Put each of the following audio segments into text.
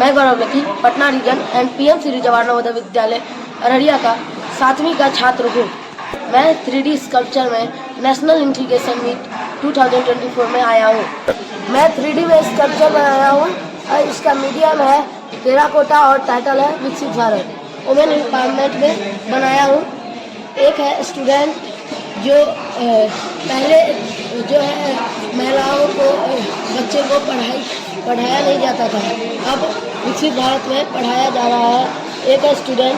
मैं Gaurav Lucky Patna region and PM Shri Jawahar Navodaya Vidyalaya Araria का 7वीं का छात्र हूँ। मैं 3D स्कल्पचर में नेशनल इंटीग्रेशन मीट 2024 में आया हूँ। मैं 3D में स्कल्पचर बनाया हूँ और इसका मीडियम है टेराकोटा और टाइटल है विकसित भारत। वुमेन एम्पावरमेंट में बनाया हूँ। एक है स्टूडेंट जो पहले जो है महिलाओं को बच्चे को पढ़ाया नहीं जाता था, अब विकसित भारत में पढ़ाया जा रहा है। एक है स्टूडेंट,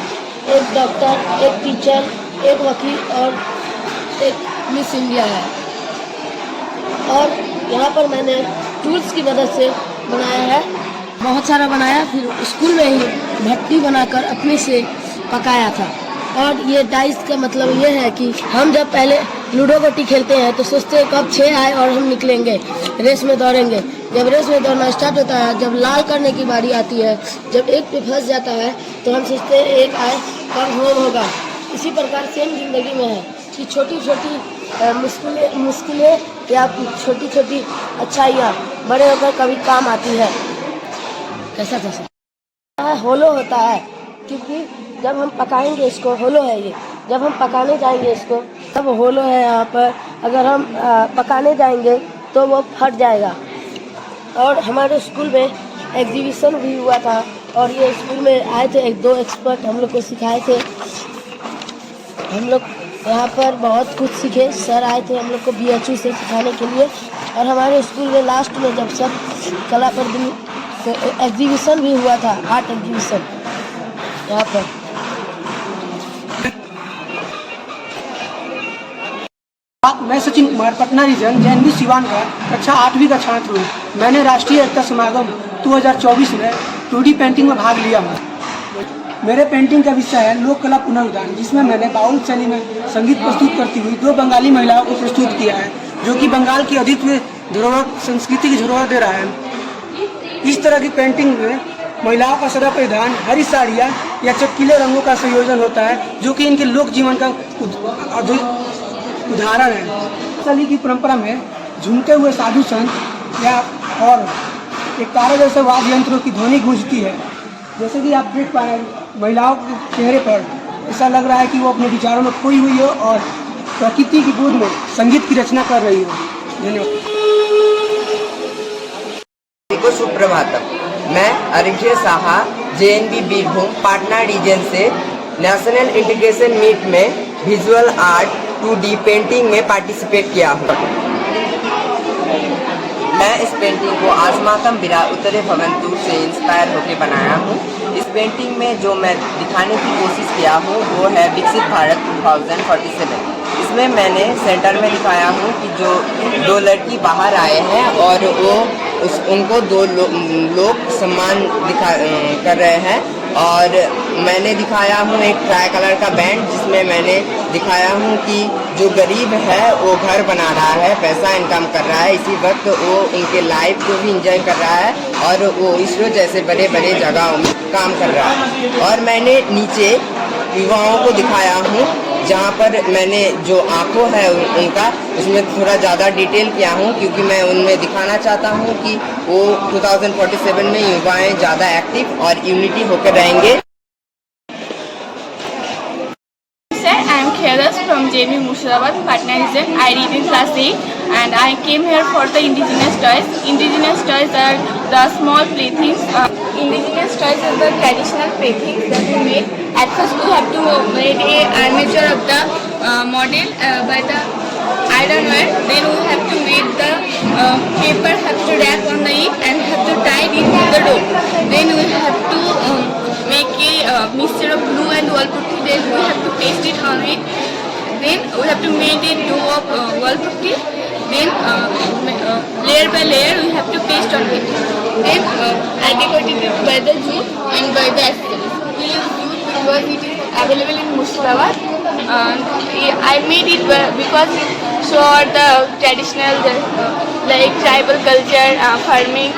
एक डॉक्टर, एक टीचर, एक वकील और एक मिस इंडिया है। और यहाँ पर मैंने टूल्स की मदद से बनाया है, बहुत सारा बनाया। फिर स्कूल में ही भट्टी बनाकर अपने से पकाया था। और ये डाइस का मतलब ये है कि हम जब पहले लूडो गोटी खेलते हैं तो सोचते हैं कब 6 आए और हम निकलेंगे, रेस में दौड़ेंगे। जब रेस में दौड़ना स्टार्ट होता है, जब लाल करने की बारी आती है, जब एक पे फंस जाता है तो हम सोचते हैं 1 आए कब होम होगा। इसी प्रकार सेम जिंदगी में है कि छोटी छोटी मुश्किलें या छोटी छोटी अच्छाइयाँ बड़े होकर कभी काम आती है। कैसा होलो होता है, क्योंकि जब हम पकाएंगे इसको, होलो है ये, जब हम पकाने जाएंगे इसको तब होलो है यहाँ पर। अगर हम पकाने जाएंगे तो वो फट जाएगा। और हमारे स्कूल में एग्जीबिशन भी हुआ था और ये स्कूल में आए थे 1-2 एक्सपर्ट, हम लोग को सिखाए थे। हम लोग यहाँ पर बहुत कुछ सीखे। सर आए थे हम लोग को BHU से सिखाने के लिए। और हमारे स्कूल में लास्ट में जब सब कला प्रदर्शनी एग्जीबिशन भी हुआ था, आर्ट एग्जीबिशन यहाँ पर। मैं सचिन कुमार पटना रीजन JNV सिवान का कक्षा 8वीं का छात्र हूँ। मैंने राष्ट्रीय एकता समागम 2024 में 2D पेंटिंग में भाग लिया हूँ। मेरे पेंटिंग का विषय है लोक कला पुनरुद्धार, जिसमें मैंने बाउल शैली में संगीत प्रस्तुत करती हुई 2 बंगाली महिलाओं को प्रस्तुत किया है, जो कि बंगाल की अद्वितीय धरोहर संस्कृति की धरोहर दे रहा है। इस तरह की पेंटिंग में महिलाओं का सदा परिधान हरी साड़ियाँ या चटकीले रंगों का संयोजन होता है, जो कि इनके लोक जीवन का उदाहरण है। शैली की परंपरा में झूमते हुए साधु संत या और एक तारे जैसे वाद्य यंत्रों की ध्वनि गूंजती है। जैसे कि आप देख पा रहे हैं, महिलाओं के चेहरे पर ऐसा लग रहा है कि वो अपने विचारों में खोई हुई हो और प्रकृति की गोद में संगीत की रचना कर रही हो। धन्यवाद। सुप्रभातम। मैं अरिजय साहा JNV बीरभूम पटना रीजन से नेशनल इंटीग्रेशन मीट में विजुअल आर्ट 2D पेंटिंग में पार्टिसिपेट किया हूँ। मैं इस पेंटिंग को आजमातम बिरा उतरे भवंतु से इंस्पायर होकर बनाया हूँ। इस पेंटिंग में जो मैं दिखाने की कोशिश किया हूँ वो है विकसित भारत 2047। इसमें मैंने सेंटर में दिखाया हूँ कि जो 2 लड़की बाहर आए हैं और वो उनको 2 लोग सम्मान कर रहे हैं। और मैंने दिखाया हूँ एक ट्राई कलर का बैंड, जिसमेमें मैंने दिखाया हूँ कि जो गरीब है वो घर बना रहा है, पैसा इनकम कर रहा है, इसी वक्त वो उनके लाइफ को भी इंजॉय कर रहा है और वो इसरो जैसे बड़े बड़े जगहों में काम कर रहा है। और मैंने नीचे युवाओं को दिखाया हूँ, जहाँ पर मैंने जो आँखों है उनका उसमें थोड़ा ज़्यादा डिटेल किया हूँ, क्योंकि मैं उनमें दिखाना चाहता हूँ कि वो 2047 में युवाएँ ज़्यादा एक्टिव और यूनिटी होकर रहेंगे। I am Khedas from JNV Murshidabad, Patna region. I read in class 8 and I came here for the indigenous toys. Indigenous toys are the small playthings. Indigenous toys are the traditional playthings that we made. At first we have to make a armature of the model by the iron wire. Then we have to make the paper, have to wrap on the it and have to tie it to the dough. Then we have to make a mixture of glue and wall putty. Then we have to paste it on it. Then we have to make a dough of wall putty. Then layer by layer we have to paste on it. Then I decorated it by the jute and by the accessories. We use jute because it is available in Murshidabad. I made it because it showed the traditional like tribal culture, farming.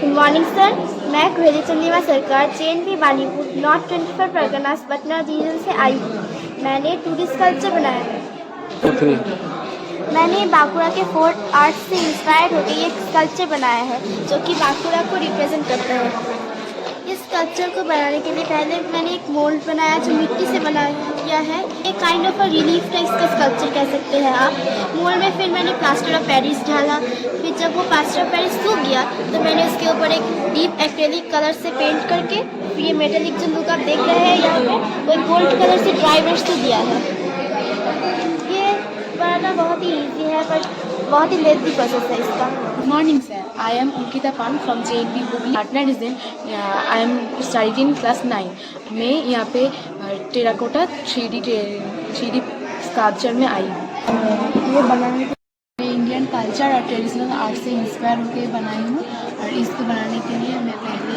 Good morning sir, मैं Kuheli Chandrima Sarkar JNV Banipur north 24 Parganas Patna region से आई हूँ। मैंने 2D sculpture बनाया है। मैंने बांकुड़ा के fort art से इंस्पायर होकर ये स्कल्पचर बनाया है जो कि बांकुड़ा को रिप्रेजेंट करता है। इस स्कल्पचर को बनाने के लिए पहले मैंने एक मोल्ड बनाया जो मिट्टी से बनाया है। एक काइंड ऑफ अ रिलीफ का इसका स्कल्पचर कह सकते हैं आप। मोल्ड में फिर मैंने प्लास्टर ऑफ पेरिस डाला। फिर जब वो प्लास्टर ऑफ पेरिस सूख गया तो मैंने उसके ऊपर एक डीप एक्रेलिक कलर से पेंट करके ये मेटेलिक जो लुक आप देख रहे हैं यहाँ पे वो गोल्ड कलर से ड्राई ब्रश से दिया है। ये बनाना बहुत ही ईजी है पर बहुत ही लेंथी प्रोसेस है इसका। Good morning, sir. I am Ankita Pan from JNP Hooghly. Partner design. I am studying in class 9. मैं यहाँ पे टेराकोटा 3D स्कल्पचर में आई हूँ। ये बनाने के लिए इंडियन कल्चर और ट्रेडिशनल आर्ट से इंस्पायर होकर बनाई हूँ और इसको बनाने के लिए मैं पहले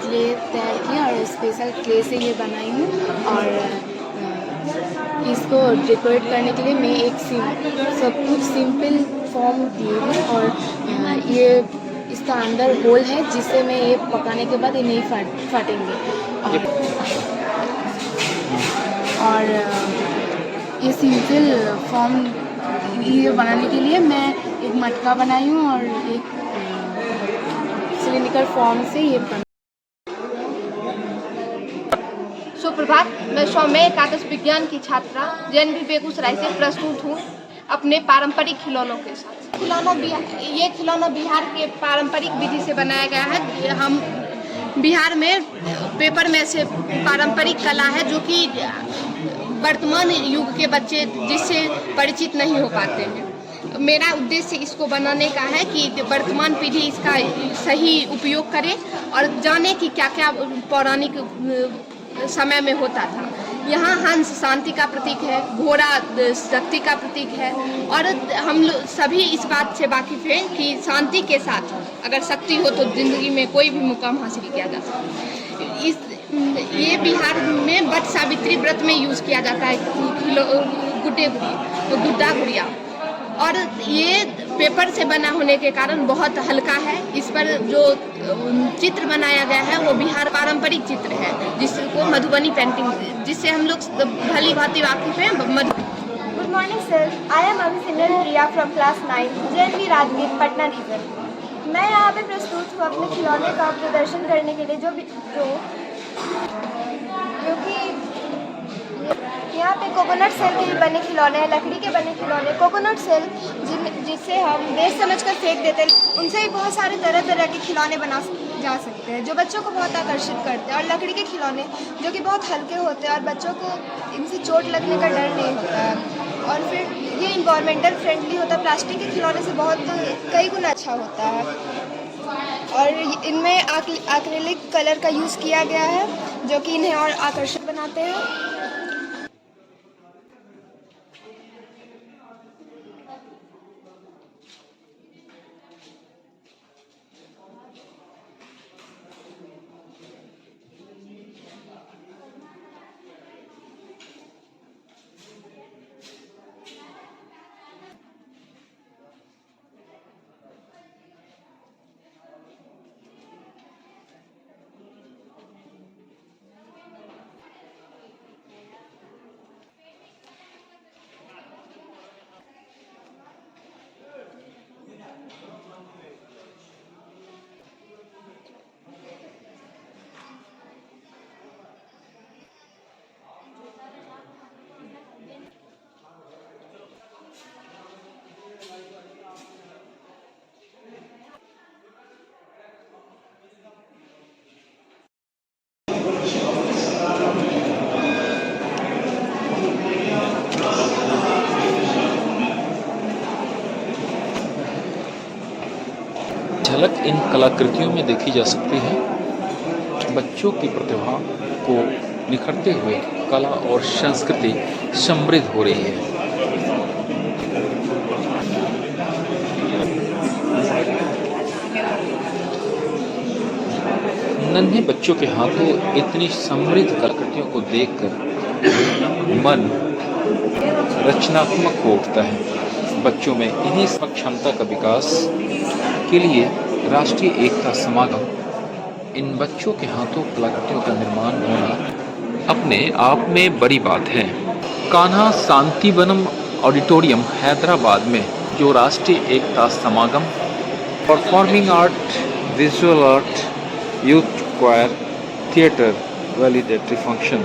क्ले तैयार किया और स्पेशल क्ले से ये बनाई हूँ और इसको डेकोरेट करने के लिए मैं एक सब कुछ सिंपल फॉर्म दी हूँ और ये इसका अंदर होल है जिससे मैं ये पकाने के बाद ये नहीं फटेंगे और ये सिंपल फॉर्म ये बनाने के लिए मैं एक मटका बनाई हूँ और एक सिलिंड्रिकल फॉर्म से ये सुप्रभात, मैं सौम्य कागज विज्ञान की छात्रा JNV बेगूसराय से प्रस्तुत हूँ अपने पारंपरिक खिलौनों के साथ। ये खिलौना बिहार के पारंपरिक विधि से बनाया गया है। हम बिहार में पेपर में से पारंपरिक कला है जो कि वर्तमान युग के बच्चे जिससे परिचित नहीं हो पाते हैं। मेरा उद्देश्य इसको बनाने का है कि वर्तमान पीढ़ी इसका सही उपयोग करे और जाने कि क्या क्या पौराणिक समय में होता था। यहाँ हंस शांति का प्रतीक है, घोड़ा शक्ति का प्रतीक है और हम लोग सभी इस बात से वाकिफ हैं कि शांति के साथ अगर शक्ति हो तो जिंदगी में कोई भी मुकाम हासिल किया जा सकता है। ये बिहार में वट सावित्री व्रत में यूज़ किया जाता है गुड्डा गुड़िया और ये पेपर से बना होने के कारण बहुत हल्का है। इस पर जो चित्र बनाया गया है वो बिहार पारंपरिक चित्र है जिसको मधुबनी पेंटिंग जिससे हम लोग भली भांति वाकिफ हैं। Good morning sir, I am Abhisimran Priya from class 9 JNV Rajgir Patna region. मैं यहाँ पे प्रस्तुत हूँ अपने खिलौने का प्रदर्शन करने के लिए जो कि यहाँ पे कोकोनट सेल के बने खिलौने हैं, लकड़ी के बने खिलौने। कोकोनट सेल जिससे हम बेच समझकर फेंक देते हैं, उनसे भी बहुत सारे तरह तरह के खिलौने बना जा सकते हैं जो बच्चों को बहुत आकर्षित करते हैं। और लकड़ी के खिलौने जो कि बहुत हल्के होते हैं और बच्चों को इनसे चोट लगने का डर नहीं होता है और फिर ये इन्वायरमेंटल फ्रेंडली होता है। प्लास्टिक के खिलौने से बहुत कई गुना अच्छा होता है और इनमें एक्रेलिक कलर का यूज़ किया गया है जो कि इन्हें और आकर्षक बनाते हैं। झलक इन कलाकृतियों में देखी जा सकती है। बच्चों की प्रतिभा को निखरते हुए कला और संस्कृति समृद्ध हो रही है। नन्हे बच्चों के हाथों इतनी समृद्ध कलाकृतियों को देखकर मन रचनात्मक हो उठता है। बच्चों में इन्हीं क्षमता का विकास के लिए राष्ट्रीय एकता समागम इन बच्चों के हाथों कलाकृतियों का निर्माण होना अपने आप में बड़ी बात है। कान्हा शांतिवनम ऑडिटोरियम हैदराबाद में जो Rashtriya Ekta Samagam, performing art, visual art, youth choir, theatre valedictory function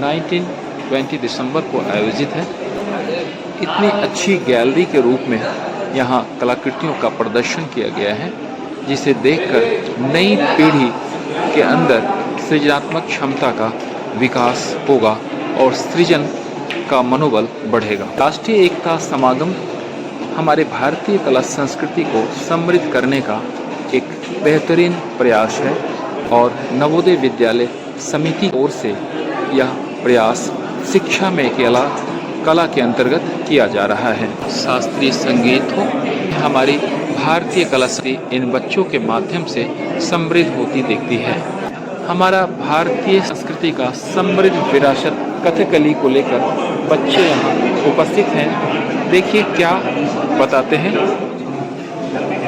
19-20 दिसंबर को आयोजित है। इतनी अच्छी गैलरी के रूप में यहाँ कलाकृतियों का प्रदर्शन किया गया है, जिसे देखकर नई पीढ़ी के अंदर सृजनात्मक क्षमता का विकास होगा और सृजन का मनोबल बढ़ेगा। राष्ट्रीय एकता समागम हमारे भारतीय कला संस्कृति को समृद्ध करने का एक बेहतरीन प्रयास है और नवोदय विद्यालय समिति की ओर से यह प्रयास शिक्षा में कला के अंतर्गत किया जा रहा है। शास्त्रीय संगीत हो, हमारी भारतीय कला संस्कृति इन बच्चों के माध्यम से समृद्ध होती दिखती है। हमारा भारतीय संस्कृति का समृद्ध विरासत कथकली को लेकर बच्चे यहाँ उपस्थित हैं। देखिए क्या बताते हैं।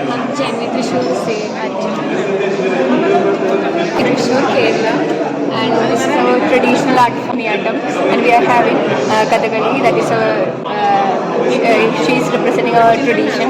हम जैन त्रिशूर से Thrissur Kerala and this is our traditional art from Yatam, and we are having Kathakali, that is she is representing our tradition.